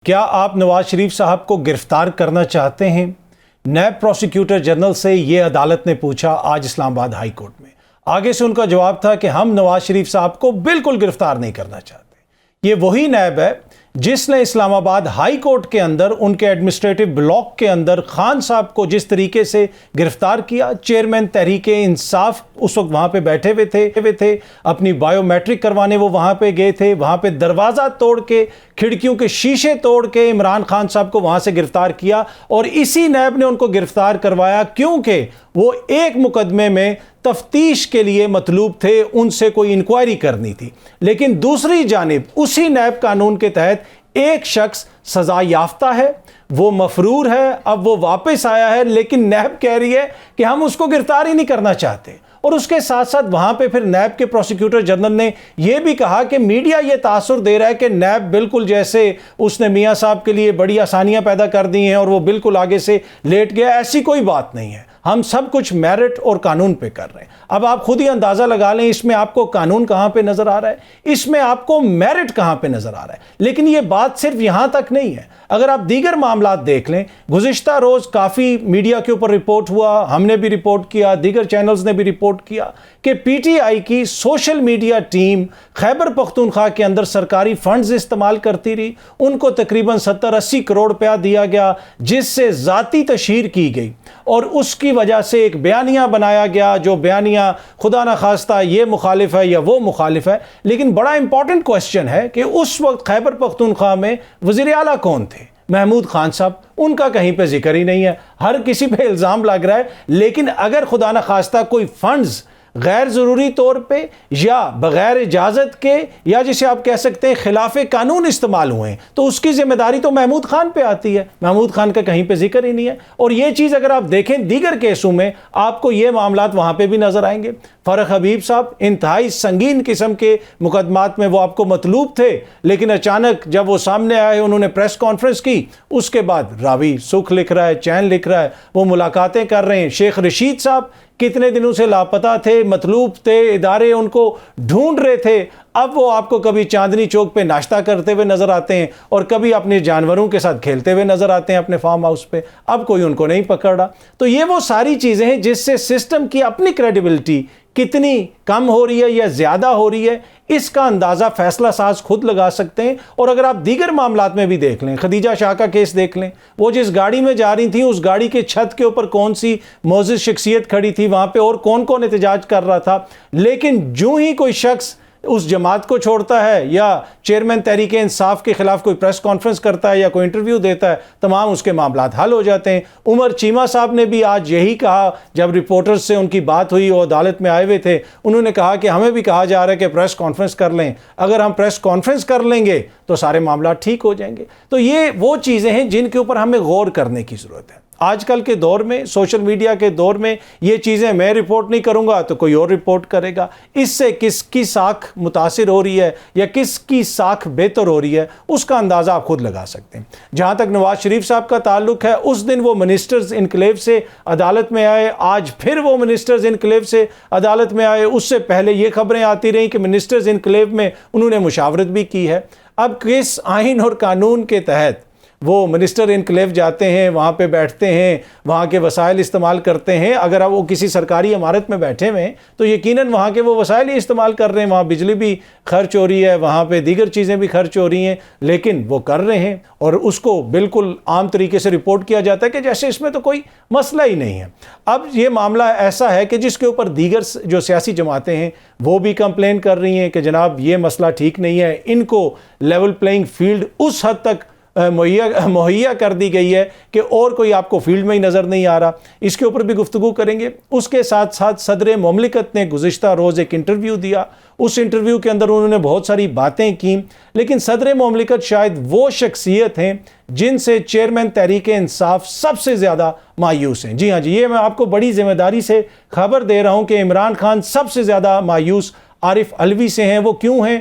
क्या आप नवाज शरीफ साहब को गिरफ्तार करना चाहते हैं? नैब प्रोसिक्यूटर जनरल से ये अदालत ने पूछा आज इस्लामाबाद हाई कोर्ट में। आगे से उनका जवाब था कि हम नवाज शरीफ साहब को बिल्कुल गिरफ्तार नहीं करना चाहते। ये वही नैब है जिसने इस्लामाबाद हाई कोर्ट के अंदर उनके एडमिनिस्ट्रेटिव ब्लॉक के अंदर खान साहब को जिस तरीके से गिरफ्तार किया। चेयरमैन तहरीके इंसाफ उस वक्त वहां पे बैठे हुए थे, अपनी बायोमेट्रिक करवाने वो वहां पे गए थे। वहां पे दरवाज़ा तोड़ के, खिड़कियों के शीशे तोड़ के इमरान खान साहब को वहां से गिरफ्तार किया और इसी नैब ने उनको गिरफ्तार करवाया क्योंकि वो एक मुकदमे में तफ्तीश के लिए मतलूब थे, उनसे कोई इंक्वायरी करनी थी। लेकिन दूसरी जानिब उसी नैब कानून के तहत एक शख्स सजा याफ्ता है, वो मफरूर है, अब वो वापस आया है, लेकिन नैब कह रही है कि हम उसको गिरफ्तार ही नहीं करना चाहते। और उसके साथ साथ वहां पे फिर नैब के प्रोसिक्यूटर जनरल ने यह भी कहा कि मीडिया ये तासुर दे रहा है कि नैब बिल्कुल जैसे उसने मियां साहब के लिए बड़ी आसानियां पैदा कर दी हैं और वो बिल्कुल आगे से लेट गया। ऐसी कोई बात नहीं है, हम सब कुछ मेरिट और कानून पे कर रहे हैं। अब आप खुद ही अंदाजा लगा लें इसमें आपको कानून कहां पे नजर आ रहा है, इसमें आपको मेरिट कहां पे नजर आ रहा है। लेकिन यह बात सिर्फ यहां तक नहीं है, अगर आप दीगर मामलात देख लें, गुज़िश्ता रोज काफी मीडिया के ऊपर रिपोर्ट हुआ, हमने भी रिपोर्ट किया, दीगर चैनल्स ने भी रिपोर्ट किया कि पीटीआई की social media team Khyber Pakhtunkhwa के अंदर सरकारी फंड्स इस्तेमाल करती रही। उनको तकरीबन 70-80 करोड़ रुपया दिया गया जिससे जाती तशहीर की गई और उसकी वजह से एक बयानिया बनाया गया, जो बयानिया खुदा ना खास्ता ये मुखालिफ है या वो मुखालिफ है। लेकिन बड़ा इंपॉर्टेंट क्वेश्चन है कि उस वक्त खैबर पख्तूनख्वा में वज़ीर आला कौन थे? महमूद खान साहब। उनका कहीं पे जिक्र ही नहीं है, हर किसी पे इल्ज़ाम लग रहा है। लेकिन अगर खुदा ना खास्ता कोई फंड्स गैर ज़रूरी तौर पे या बग़ैर इजाज़त के या जिसे आप कह सकते हैं खिलाफ कानून इस्तेमाल हुए तो उसकी जिम्मेदारी तो महमूद खान पे आती है। महमूद खान का कहीं पे जिक्र ही नहीं है। और ये चीज़ अगर आप देखें दीगर केसों में आपको ये मामलात वहाँ पे भी नज़र आएंगे। फ़ारूक हबीब साहब इंतहाई संगीन किस्म के मुकदमात में वो आपको मतलूब थे, लेकिन अचानक जब वो सामने आए उन्होंने प्रेस कॉन्फ्रेंस की, उसके बाद रावी सुख लिख रहा है, चैन लिख रहा है, वो मुलाकातें कर रहे हैं। शेख रशीद साहब कितने दिनों से लापता थे, मतलूब थे, इदारे उनको ढूंढ रहे थे। अब वो आपको कभी चांदनी चौक पे नाश्ता करते हुए नजर आते हैं और कभी अपने जानवरों के साथ खेलते हुए नजर आते हैं अपने फार्म हाउस पे। अब कोई उनको नहीं पकड़ रहा। तो ये वो सारी चीजें हैं जिससे सिस्टम की अपनी क्रेडिबिलिटी कितनी कम हो रही है या ज्यादा हो रही है, इसका अंदाजा फैसला साज खुद लगा सकते हैं। और अगर आप दीगर मामलात में भी देख लें, खदीजा शाह का केस देख लें, वो जिस गाड़ी में जा रही थी उस गाड़ी के छत के ऊपर कौन सी मोअज़्ज़िज़ शख्सियत खड़ी थी वहां पे और कौन कौन एहतजाज कर रहा था। लेकिन जो ही कोई शख्स उस जमात को छोड़ता है या चेयरमैन तहरीके इंसाफ के खिलाफ कोई प्रेस कॉन्फ्रेंस करता है या कोई इंटरव्यू देता है, तमाम उसके मामलात हल हो जाते हैं। उमर चीमा साहब ने भी आज यही कहा, जब रिपोर्टर्स से उनकी बात हुई, वो अदालत में आए हुए थे, उन्होंने कहा कि हमें भी कहा जा रहा है कि प्रेस कॉन्फ्रेंस कर लें, अगर हम प्रेस कॉन्फ्रेंस कर लेंगे तो सारे मामला ठीक हो जाएंगे। तो ये वो चीज़ें हैं जिनके ऊपर हमें गौर करने की ज़रूरत है। आजकल के दौर में, सोशल मीडिया के दौर में, ये चीज़ें मैं रिपोर्ट नहीं करूंगा तो कोई और रिपोर्ट करेगा। इससे किसकी साख मुतासिर हो रही है या किसकी साख बेहतर हो रही है, उसका अंदाज़ा आप खुद लगा सकते हैं। जहाँ तक नवाज शरीफ साहब का ताल्लुक है, उस दिन वो मिनिस्टर्स इनक्लेव से अदालत में आए, आज फिर वो मिनिस्टर्स इनक्लेव से अदालत में आए। उससे पहले ये खबरें आती रहीं कि मिनिस्टर्स इनक्लेव में उन्होंने मुशावरत भी की है। अब किस आइन और कानून के तहत वो मिनिस्टर इनक्लेव जाते हैं, वहाँ पे बैठते हैं, वहाँ के वसाइल इस्तेमाल करते हैं? अगर आप वो किसी सरकारी इमारत में बैठे हुए हैं तो यकीनन वहाँ के वो वसाइल ही इस्तेमाल कर रहे हैं। वहाँ बिजली भी खर्च हो रही है, वहाँ पे दीगर चीज़ें भी खर्च हो रही हैं, लेकिन वो कर रहे हैं और उसको बिल्कुल आम तरीके से रिपोर्ट किया जाता है कि जैसे इसमें तो कोई मसला ही नहीं है। अब ये मामला ऐसा है कि जिसके ऊपर दीगर जो सियासी जमातें हैं वो भी कंप्लेन कर रही हैं कि जनाब ये मसला ठीक नहीं है, इनको लेवल प्लेइंग फील्ड उस हद तक मुहैया कर दी गई है कि और कोई आपको फील्ड में ही नज़र नहीं आ रहा। इसके ऊपर भी गुफ्तगू करेंगे। उसके साथ साथ सदर मुमलिकत ने गुज़िश्ता रोज़ एक इंटरव्यू दिया। उस इंटरव्यू के अंदर उन्होंने बहुत सारी बातें की, लेकिन सदर मुमलिकत शायद वो शख्सियत हैं जिनसे चेयरमैन तहरीके इंसाफ सबसे ज़्यादा मायूस हैं। जी हाँ जी, ये मैं आपको बड़ी जिम्मेदारी से खबर दे रहा हूँ कि इमरान खान सबसे ज़्यादा मायूस आरिफ अलवी से हैं। वो क्यों हैं?